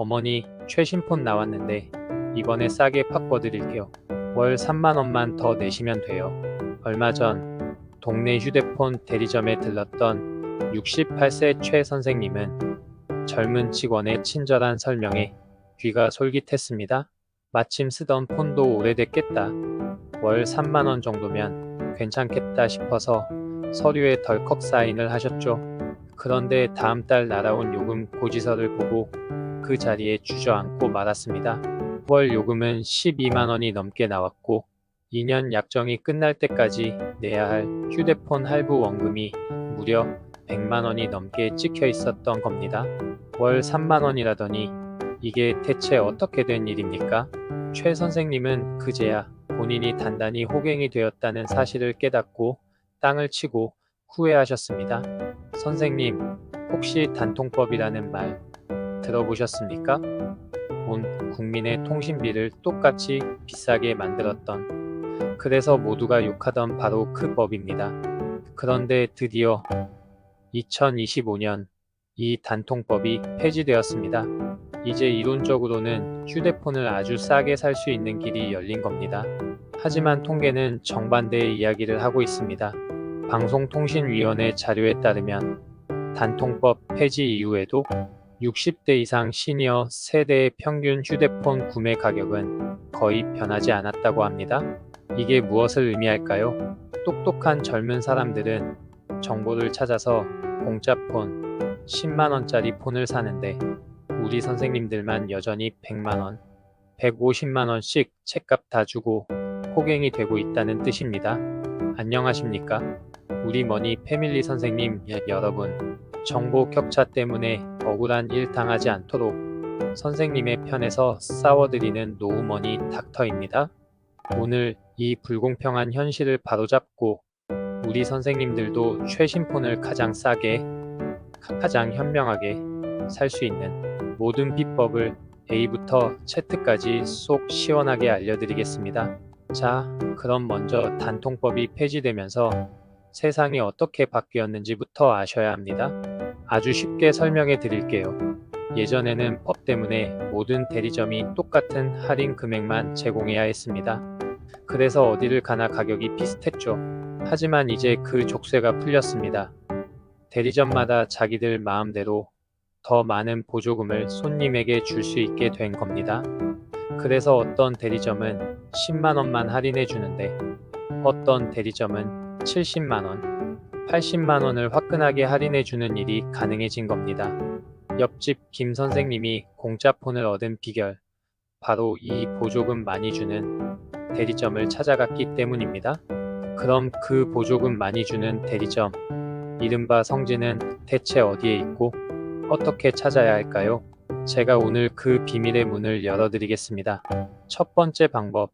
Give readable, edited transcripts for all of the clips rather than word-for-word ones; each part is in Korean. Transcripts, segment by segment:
어머니, 최신 폰 나왔는데 이번에 싸게 바꿔드릴게요. 월 3만원만 더 내시면 돼요. 얼마 전 동네 휴대폰 대리점에 들렀던 68세 최 선생님은 젊은 직원의 친절한 설명에 귀가 솔깃했습니다. 마침 쓰던 폰도 오래됐겠다. 월 3만원 정도면 괜찮겠다 싶어서 서류에 덜컥 사인을 하셨죠. 그런데 다음 달 날아온 요금 고지서를 보고 그 자리에 주저앉고 말았습니다. 월 요금은 12만원이 넘게 나왔고 2년 약정이 끝날 때까지 내야 할 휴대폰 할부 원금이 무려 100만원이 넘게 찍혀 있었던 겁니다. 월 3만원이라더니 이게 대체 어떻게 된 일입니까? 최 선생님은 그제야 본인이 단단히 호갱이 되었다는 사실을 깨닫고 땅을 치고 후회하셨습니다. 선생님, 혹시 단통법이라는 말 들어보셨습니까? 온 국민의 통신비를 똑같이 비싸게 만들었던, 그래서 모두가 욕하던 바로 그 법입니다. 그런데 드디어 2025년 이 단통법이 폐지되었습니다. 이제 이론적으로는 휴대폰을 아주 싸게 살 수 있는 길이 열린 겁니다. 하지만 통계는 정반대의 이야기를 하고 있습니다. 방송통신위원회 자료에 따르면 단통법 폐지 이후에도 60대 이상 시니어 세대의 평균 휴대폰 구매 가격은 거의 변하지 않았다고 합니다. 이게 무엇을 의미할까요? 똑똑한 젊은 사람들은 정보를 찾아서 공짜 폰, 10만원짜리 폰을 사는데 우리 선생님들만 여전히 100만원, 150만원씩 책값 다 주고 호갱이 되고 있다는 뜻입니다. 안녕하십니까? 우리 머니 패밀리 선생님 여러분, 정보 격차 때문에 억울한 일 당하지 않도록 선생님의 편에서 싸워드리는 노우머니 닥터입니다. 오늘 이 불공평한 현실을 바로잡고 우리 선생님들도 최신 폰을 가장 싸게, 가장 현명하게 살 수 있는 모든 비법을 A부터 Z까지 속 시원하게 알려드리겠습니다. 자, 그럼 먼저 단통법이 폐지되면서 세상이 어떻게 바뀌었는지부터 아셔야 합니다. 아주 쉽게 설명해 드릴게요. 예전에는 법 때문에 모든 대리점이 똑같은 할인 금액만 제공해야 했습니다. 그래서 어디를 가나 가격이 비슷했죠. 하지만 이제 그 족쇄가 풀렸습니다. 대리점마다 자기들 마음대로 더 많은 보조금을 손님에게 줄 수 있게 된 겁니다. 그래서 어떤 대리점은 10만원만 할인해 주는데 어떤 대리점은 70만원, 80만원을 화끈하게 할인해 주는 일이 가능해진 겁니다. 옆집 김 선생님이 공짜 폰을 얻은 비결, 바로 이 보조금 많이 주는 대리점을 찾아갔기 때문입니다. 그럼 그 보조금 많이 주는 대리점, 이른바 성지는 대체 어디에 있고 어떻게 찾아야 할까요? 제가 오늘 그 비밀의 문을 열어드리겠습니다. 첫 번째 방법,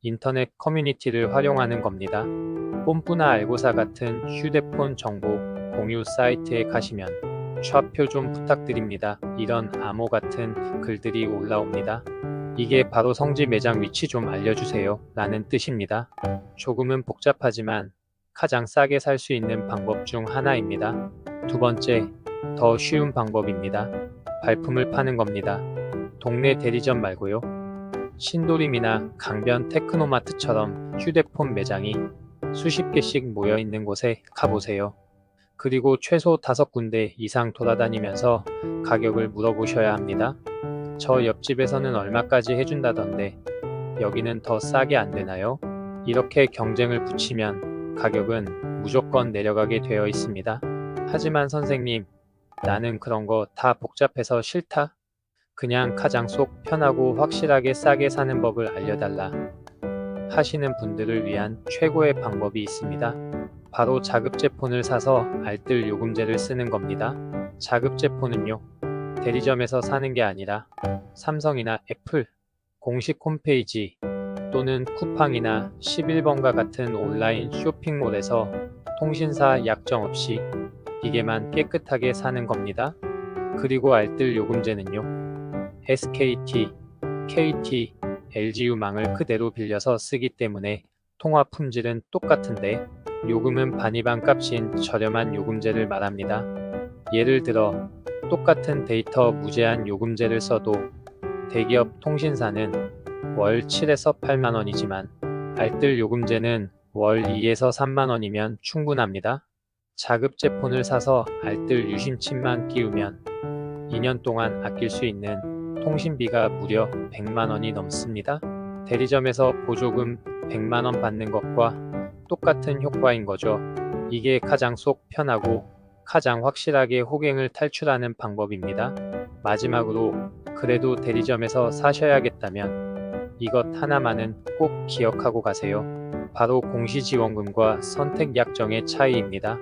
인터넷 커뮤니티를 활용하는 겁니다. 뽐뿌나 알고사 같은 휴대폰 정보 공유 사이트에 가시면 좌표 좀 부탁드립니다. 이런 암호 같은 글들이 올라옵니다. 이게 바로 성지 매장 위치 좀 알려주세요 라는 뜻입니다. 조금은 복잡하지만 가장 싸게 살 수 있는 방법 중 하나입니다. 두 번째, 더 쉬운 방법입니다. 발품을 파는 겁니다. 동네 대리점 말고요. 신도림이나 강변 테크노마트처럼 휴대폰 매장이 수십 개씩 모여 있는 곳에 가보세요. 그리고 최소 5군데 이상 돌아다니면서 가격을 물어보셔야 합니다. 저 옆집에서는 얼마까지 해준다던데 여기는 더 싸게 안 되나요? 이렇게 경쟁을 붙이면 가격은 무조건 내려가게 되어 있습니다. 하지만 선생님, 나는 그런 거 다 복잡해서 싫다. 그냥 가장 속 편하고 확실하게 싸게 사는 법을 알려달라 하시는 분들을 위한 최고의 방법이 있습니다. 바로 자급제 폰을 사서 알뜰 요금제를 쓰는 겁니다. 자급제 폰은요, 대리점에서 사는 게 아니라 삼성이나 애플 공식 홈페이지 또는 쿠팡이나 11번가 같은 온라인 쇼핑몰에서 통신사 약정 없이 기계만 깨끗하게 사는 겁니다. 그리고 알뜰 요금제는요, SKT, KT, LG유망을 그대로 빌려서 쓰기 때문에 통화 품질은 똑같은데 요금은 반이반 값인 저렴한 요금제를 말합니다. 예를 들어 똑같은 데이터 무제한 요금제를 써도 대기업 통신사는 월 7에서 8만 원이지만 알뜰 요금제는 월 2에서 3만 원이면 충분합니다. 자급제 폰을 사서 알뜰 유심칩만 끼우면 2년 동안 아낄 수 있는 통신비가 무려 100만 원이 넘습니다. 대리점에서 보조금 100만 원 받는 것과 똑같은 효과인 거죠. 이게 가장 속 편하고 가장 확실하게 호갱을 탈출하는 방법입니다. 마지막으로 그래도 대리점에서 사셔야겠다면 이것 하나만은 꼭 기억하고 가세요. 바로 공시지원금과 선택약정의 차이입니다.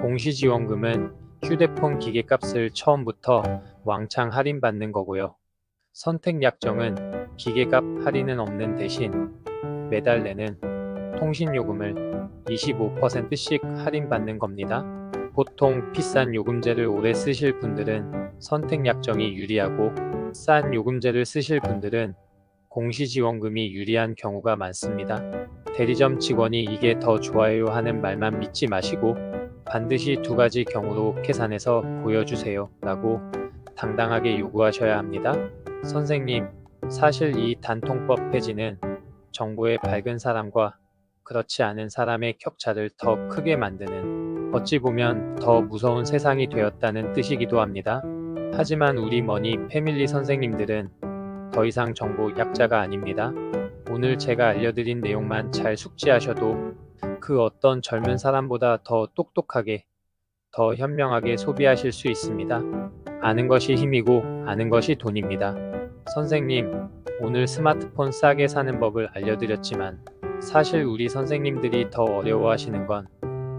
공시지원금은 휴대폰 기계값을 처음부터 왕창 할인받는 거고요. 선택약정은 기계값 할인은 없는 대신 매달 내는 통신요금을 25%씩 할인받는 겁니다. 보통 비싼 요금제를 오래 쓰실 분들은 선택약정이 유리하고 싼 요금제를 쓰실 분들은 공시지원금이 유리한 경우가 많습니다. 대리점 직원이 이게 더 좋아요 하는 말만 믿지 마시고 반드시 두 가지 경우로 계산해서 보여주세요 라고 당당하게 요구하셔야 합니다. 선생님, 사실 이 단통법 폐지는 정보의 밝은 사람과 그렇지 않은 사람의 격차를 더 크게 만드는 어찌 보면 더 무서운 세상이 되었다는 뜻이기도 합니다. 하지만 우리 머니 패밀리 선생님들은 더 이상 정보 약자가 아닙니다. 오늘 제가 알려드린 내용만 잘 숙지하셔도 그 어떤 젊은 사람보다 더 똑똑하게, 더 현명하게 소비하실 수 있습니다. 아는 것이 힘이고 아는 것이 돈입니다. 선생님, 오늘 스마트폰 싸게 사는 법을 알려드렸지만 사실 우리 선생님들이 더 어려워하시는 건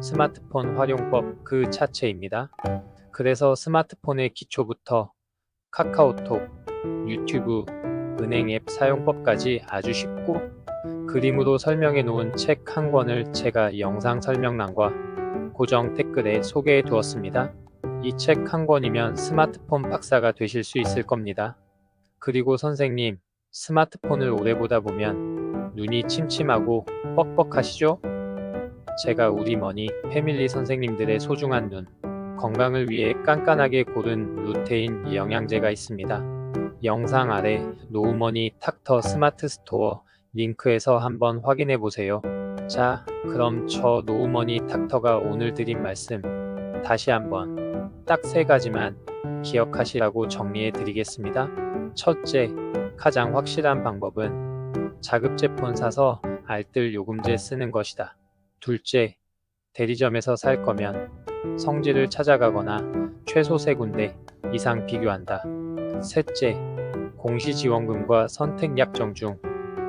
스마트폰 활용법 그 자체입니다. 그래서 스마트폰의 기초부터 카카오톡, 유튜브, 은행 앱 사용법까지 아주 쉽고 그림으로 설명해 놓은 책 한 권을 제가 영상 설명란과 고정 댓글에 소개해 두었습니다. 이 책 한 권이면 스마트폰 박사가 되실 수 있을 겁니다. 그리고 선생님, 스마트폰을 오래 보다 보면 눈이 침침하고 뻑뻑하시죠? 제가 우리 머니 패밀리 선생님들의 소중한 눈, 건강을 위해 깐깐하게 고른 루테인 영양제가 있습니다. 영상 아래 노우머니 닥터 스마트 스토어 링크에서 한번 확인해 보세요. 자, 그럼 저 노우머니 닥터가 오늘 드린 말씀 다시 한번 딱 3가지만 기억하시라고 정리해 드리겠습니다. 첫째, 가장 확실한 방법은 자급제 폰 사서 알뜰 요금제 쓰는 것이다. 둘째, 대리점에서 살 거면 성지를 찾아가거나 최소 3군데 이상 비교한다. 셋째, 공시지원금과 선택약정 중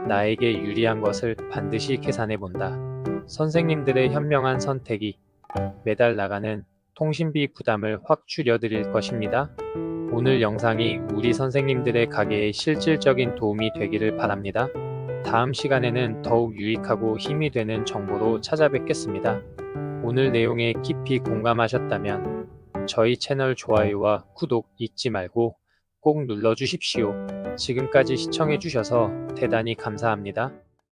나에게 유리한 것을 반드시 계산해 본다. 선생님들의 현명한 선택이 매달 나가는 통신비 부담을 확 줄여드릴 것입니다. 오늘 영상이 우리 선생님들의 가게에 실질적인 도움이 되기를 바랍니다. 다음 시간에는 더욱 유익하고 힘이 되는 정보로 찾아뵙겠습니다. 오늘 내용에 깊이 공감하셨다면 저희 채널 좋아요와 구독 잊지 말고 꼭 눌러주십시오. 지금까지 시청해주셔서 대단히 감사합니다.